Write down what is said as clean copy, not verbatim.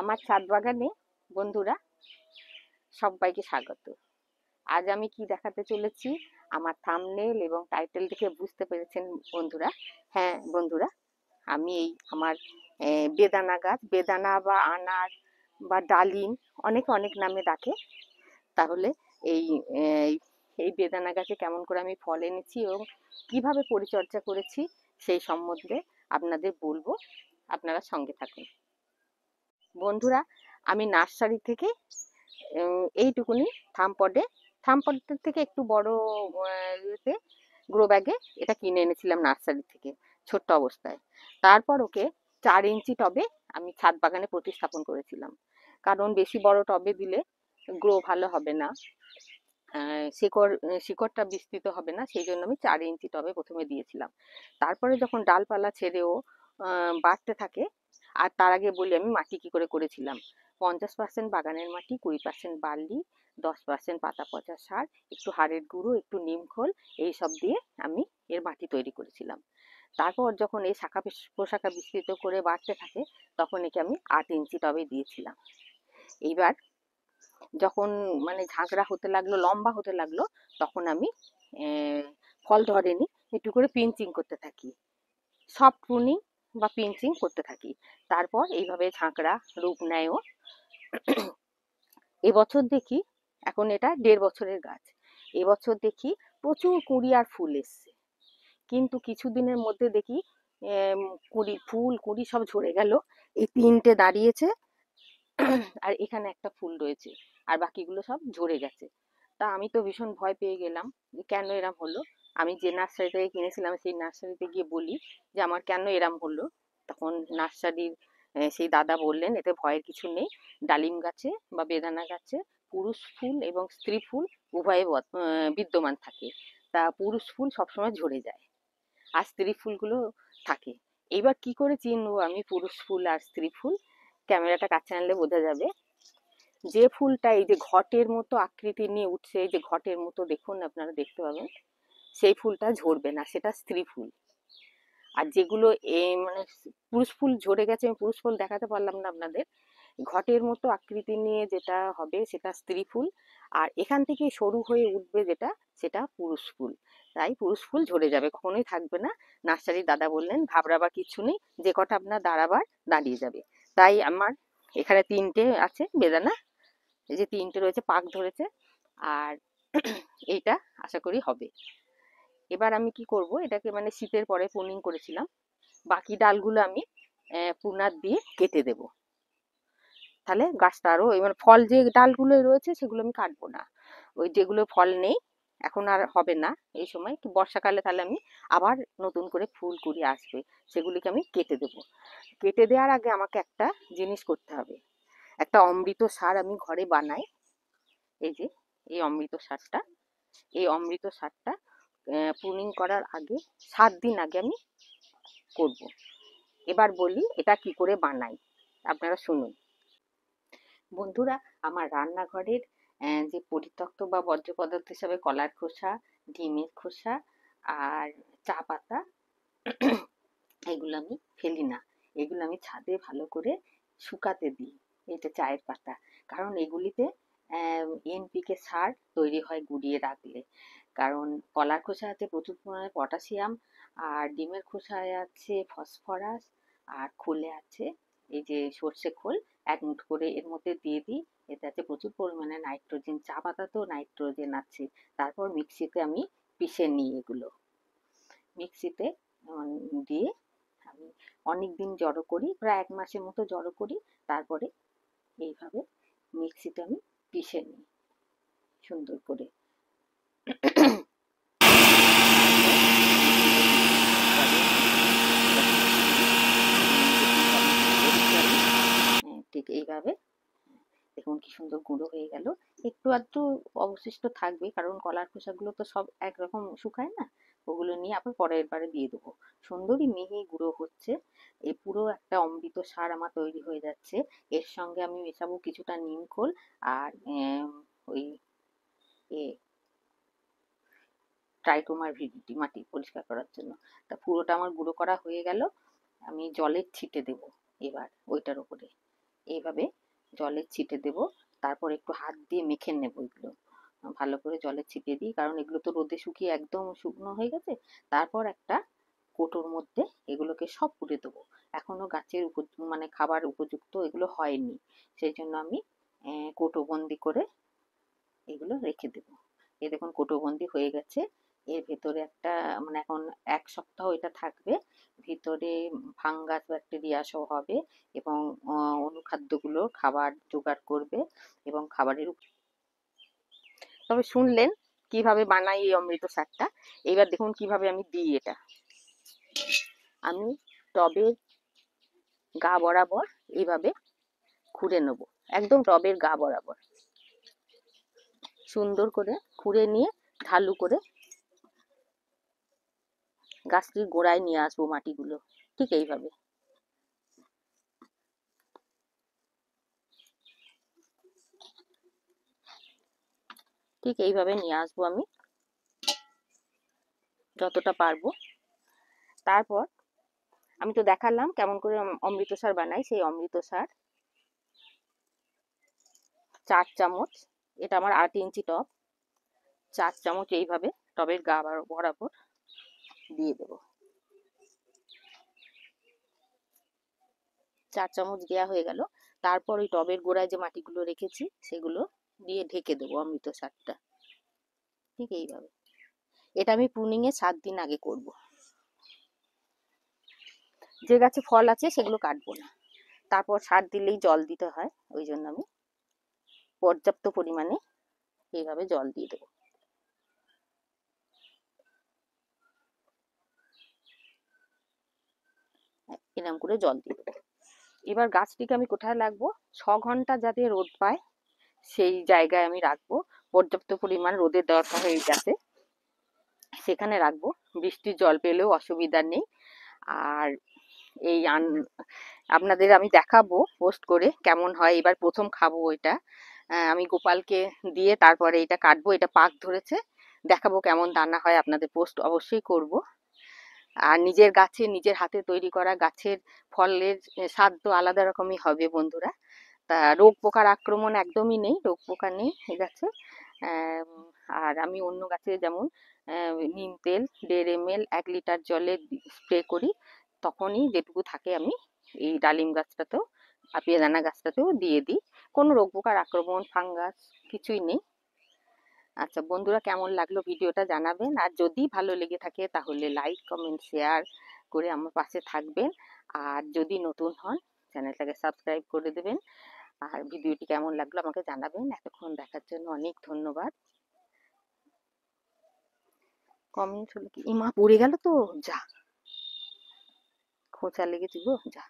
আমার ছাদ বাগানে বন্ধুরা সবাইকে স্বাগত। আজ আমি কি দেখাতে চলেছি আমার থাম্বনেল এবং টাইটেল দেখে বুঝতে পেরেছেন বন্ধুরা। হ্যাঁ বন্ধুরা, আমি এই আমার বেদানা গাছ, বেদানা বা আনার বা ডালিম অনেকে অনেক নামে ডাকে। তাহলে এই এই বেদানা গাছে কেমন করে আমি ফল এনেছি এবং কিভাবে পরিচর্যা করেছি সেই সম্বন্ধে আপনাদের বলবো, আপনারা সঙ্গে থাকুন। বন্ধুরা, আমি নার্সারি থেকে এইটুকুনি থামপটের থেকে একটু বড় ইয়েতে গ্রো ব্যাগে এটা কিনে এনেছিলাম নার্সারি থেকে ছোট্ট অবস্থায়। তারপর ওকে 4 ইঞ্চি টবে আমি ছাদ বাগানে প্রতিস্থাপন করেছিলাম, কারণ বেশি বড় টবে দিলে গ্রো ভালো হবে না, শিকড়টা বিস্তৃত হবে না, সেই জন্য আমি 4 ইঞ্চি টবে প্রথমে দিয়েছিলাম। তারপরে যখন ডালপালা ছেড়েও বাড়তে থাকে, আর তার আগে বলি আমি মাটি কি করে করেছিলাম। 50% বাগানের মাটি, 20% বার্লি, 10% পাতা পচা সার, একটু হাড়ের গুঁড়ো, একটু নিমখোল, এইসব দিয়ে আমি এর মাটি তৈরি করেছিলাম। তারপর যখন এই শাখা প্রশাখা বিস্তৃত করে বাড়তে থাকে, তখন একে আমি 8 ইঞ্চি টবে দিয়েছিলাম। এইবার যখন মানে ঝাঁকড়া হতে লাগলো, লম্বা হতে লাগলো, তখন আমি ফল ধরেনি, একটু করে পিঞ্চিং করতে থাকি, সফট প্রুনিং বা পিঞ্চিং করতে থাকি। তারপর এইভাবে ঝাঁকড়া রূপ নেয়ও। এবছর দেখি, এখন এটা 1.5 বছরের গাছ, এবছর দেখি প্রচুর কুঁড়ি আর ফুল এসছে। কিন্তু কিছুদিনের মধ্যে দেখি কুঁড়ি সব ঝরে গেল। এই 3টে দাঁড়িয়েছে আর এখানে একটা ফুল রয়েছে, আর বাকিগুলো সব ঝরে গেছে। তা আমি তো ভীষণ ভয় পেয়ে গেলাম যে কেন এরম হলো। আমি যে নার্সারি থেকে কিনেছিলাম সেই নার্সারিতে গিয়ে বলি যে আমার কেন এরম হলো। তখন নার্সারির সেই দাদা বললেন এতে ভয়ের কিছু নেই, ডালিম গাছে বা বেদানা গাছে পুরুষ ফুল এবং স্ত্রী ফুল উভয়ে বিদ্যমান থাকে। তা পুরুষ ফুল সবসময় ঝরে যায় আর স্ত্রী ফুলগুলো থাকে। এইবার কি করে চিনবো আমি পুরুষ ফুল আর স্ত্রী ফুল? ক্যামেরাটা কাছে আনলে বোঝা যাবে। যে ফুলটা এই যে ঘটের মতো আকৃতি নিয়ে উঠছে, এই যে ঘটের মতো দেখুন, আপনারা দেখতে পাবেন, সেই ফুলটা ঝরবে না, সেটা স্ত্রী ফুল। আর যেগুলো মানে পুরুষ ফুল ঝরে গেছে, আমি পুরুষ ফুল দেখাতে পারলাম না আপনাদের, ঘটের মতো আকৃতি নিয়ে যেটা হবে সেটা স্ত্রী ফুল, আর এখান থেকে সরু হয়ে উঠবে যেটা, সেটা পুরুষ ফুল। তাই পুরুষ ফুল ঝরে যাবে, কখনোই থাকবে না। নার্সারির দাদা বললেন ঘাবড়াবার কিছু নেই, যে কটা আপনার দাঁড়াবার দাঁড়িয়ে যাবে। তাই আমার এখানে 3টে আছে বেদানা, এই যে 3টে রয়েছে, পাক ধরেছে, আর এইটা আশা করি হবে। এবার আমি কি করব, এটাকে মানে শীতের পরে প্রুনিং করেছিলাম, বাকি ডালগুলো আমি প্রুনার দিয়ে কেটে দেব। তাহলে গাছটা আরো এবার ফল যে ডালগুলো রয়েছে সেগুলো আমি কাটবো না, ওই যেগুলো ফল নেই এখন আর হবে না এই সময়, বর্ষাকালে তাহলে আমি আবার নতুন করে ফুল কুড়ি আসবে, সেগুলিকে আমি কেটে দেব। কেটে দেওয়ার আগে আমাকে একটা জিনিস করতে হবে, একটা অমৃত সার আমি ঘরে বানাই। এই যে এই অমৃত সারটা, এই অমৃত সারটা প্রুনিং করার আগে 7 দিন আগে আমি করব। এবার বলি এটা কি করে বানাই, আপনারা শুনুন। বন্ধুরা, আমার রান্নাঘরের যে পরিত্যক্ত বা বর্জ্য পদার্থ হিসাবে কলার খোসা, ডিমের খোসা আর চা পাতা, এগুলো আমি ফেলি না, এগুলো আমি ছাদে ভালো করে শুকাতে দিই। এটা চায়ের পাতা, কারণ এগুলিতে এনপিকে সার তৈরি হয় গুঁড়িয়ে রাখলে। কারণ কলার খোসায় আছে প্রচুর পরিমাণে পটাশিয়াম, আর ডিমের খোসায় আছে ফসফরাস, আর খোলে আছে এই যে সর্ষে খোল, 1 মুঠো করে এর মধ্যে দিয়ে দিই। এতে আছে প্রচুর পরিমাণে নাইট্রোজেন, চা পাতাতেও নাইট্রোজেন আছে। তারপর মিক্সিতে আমি পিষে নিই, এগুলো মিক্সিতে দিয়ে আমি অনেক দিন জড়ো করি, প্রায় 1 মাসের মতো জড়ো করি। তারপরে এইভাবে মিক্সিতে আমি পিষে নিই সুন্দর করে। ঠিক এইভাবে দেখুন কি সুন্দর গুঁড়ো হয়ে গেল। একটু আধটু অবশিষ্ট থাকবে, কারণ কলার খোসাগুলো তো সব একরকম শুকায় না, ওগুলো নিয়ে আবার পরের বারে দিয়ে দেবো। সুন্দরই মিহি গুঁড়ো হচ্ছে, এই পুরো একটা অমৃত সার আমার তৈরি হয়ে যাচ্ছে। এর সঙ্গে আমি মেশাবো কিছুটা নিমখোল আর ওই ট্রাইকোমার ভিডিটি, মাটি পরিষ্কার করার জন্য। তা পুরোটা আমার গুঁড়ো করা হয়ে গেল, আমি জলের ছিটে দেব এবার ওইটার উপরে। এইভাবে জলের ছিটে দেব, তারপর একটু হাত দিয়ে মেখে নেব এগুলো ভালো করে জলের ছিটে দিই, কারণ এগুলো তো রোদে শুকিয়ে একদম শুকনো হয়ে গেছে। তারপর একটা কোটোর মধ্যে এগুলোকে সব পুড়ে দেবো। এখনো গাছের মানে খাবার উপযুক্ত এগুলো হয়নি, সেই জন্য আমি কোটো বন্দি করে এগুলো রেখে দেবো। এই দেখুন কোটোবন্দি হয়ে গেছে। এর ভেতরে একটা মানে এখন 1 সপ্তাহ এটা থাকবে, ভিতরে ফাঙ্গাস ব্যাকটেরিয়া সহ হবে এবং অনুখাদ্যগুলো খাবার জোগাড় করবে এবং খাবারের। তবে শুনলেন কিভাবে বানাই এই অমৃত শাকটা, এইবার দেখুন কিভাবে আমি দিই এটা। আমি টবের গা বরাবর এইভাবে খুঁড়ে নেব, একদম টবের গা বরাবর সুন্দর করে খুঁড়ে নিয়ে ঢালু করে গাছটির গোড়ায় নিয়ে আসবো মাটিগুলো, ঠিক এইভাবে। ঠিক এইভাবে নিয়ে আসবো আমি যতটা পারবো। তারপর আমি তো দেখালাম কেমন করে অমৃত সার বানাই, সেই অমৃত সার 4 চামচ, এটা আমার 8 ইঞ্চি টব, 4 চামচ এইভাবে টবের গা বরাবর দিয়ে দেব। 4 চামচ দেওয়া হয়ে গেল। তারপর ওই টবের গোড়ায় যে মাটিগুলো রেখেছি সেগুলো দিয়ে ঢেকে দেবো অমৃত সারটা, ঠিক এইভাবে। এটা আমি প্রুনিং এ 7 দিন আগে করব। যে গাছে ফল আছে সেগুলো কাটবো না, তারপর সার দিলেই জল দিতে হয়, ওই জন্য আমি পর্যাপ্ত পরিমাণে এইভাবে জল দিয়ে দেবো। এরকম করে জল দিয়ে দেবো। এবার গাছটিকে আমি কোথায় রাখবো, 6 ঘন্টা যাতে রোদ পায় সেই জায়গায় আমি রাখবো। পর্যাপ্ত পরিমাণ রোদের দরকার হয়ে গেছে, সেখানে রাখবো। বৃষ্টির জল পেলেও অসুবিধা নেই। আর এই আপনাদের আমি দেখাবো পোস্ট করে কেমন হয়। এবার প্রথম খাবো এটা, আমি গোপালকে দিয়ে তারপরে এটা কাটবো। এটা পাক ধরেছে, দেখাবো কেমন দানা হয়, আপনাদের পোস্ট অবশ্যই করব। আর নিজের গাছে নিজের হাতে তৈরি করা গাছের ফলের স্বাদ তো আলাদা রকমই হবে বন্ধুরা। তা রোগ পোকার আক্রমণ একদমই নেই, রোগ পোকা নেই এই গাছে। আর আমি অন্য গাছে যেমন নিম তেল 1.5 ml 1 লিটার জলে স্প্রে করি, তখনই যেটুকু থাকে আমি এই ডালিম গাছটাতেও আর বেদানা গাছটাতেও দিয়ে দিই। কোনো রোগ পোকার আক্রমণ ফাঙ্গাস কিছুই নেই। আচ্ছা বন্ধুরা, কেমন লাগলো ভিডিওটা জানাবেন, আর যদি ভালো লেগে থাকে তাহলে লাইক কমেন্ট শেয়ার করে আমার পাশে থাকবেন। আর যদি নতুন হন চ্যানেলটাকে সাবস্ক্রাইব করে দেবেন। আর ভিডিওটি কেমন লাগলো আমাকে জানাবেন। এতক্ষণ দেখার জন্য অনেক ধন্যবাদ। কমেন্ট হলো কি, ইমা পড়ে গেল তো, যা খোঁচা লেগেছি গো, যা।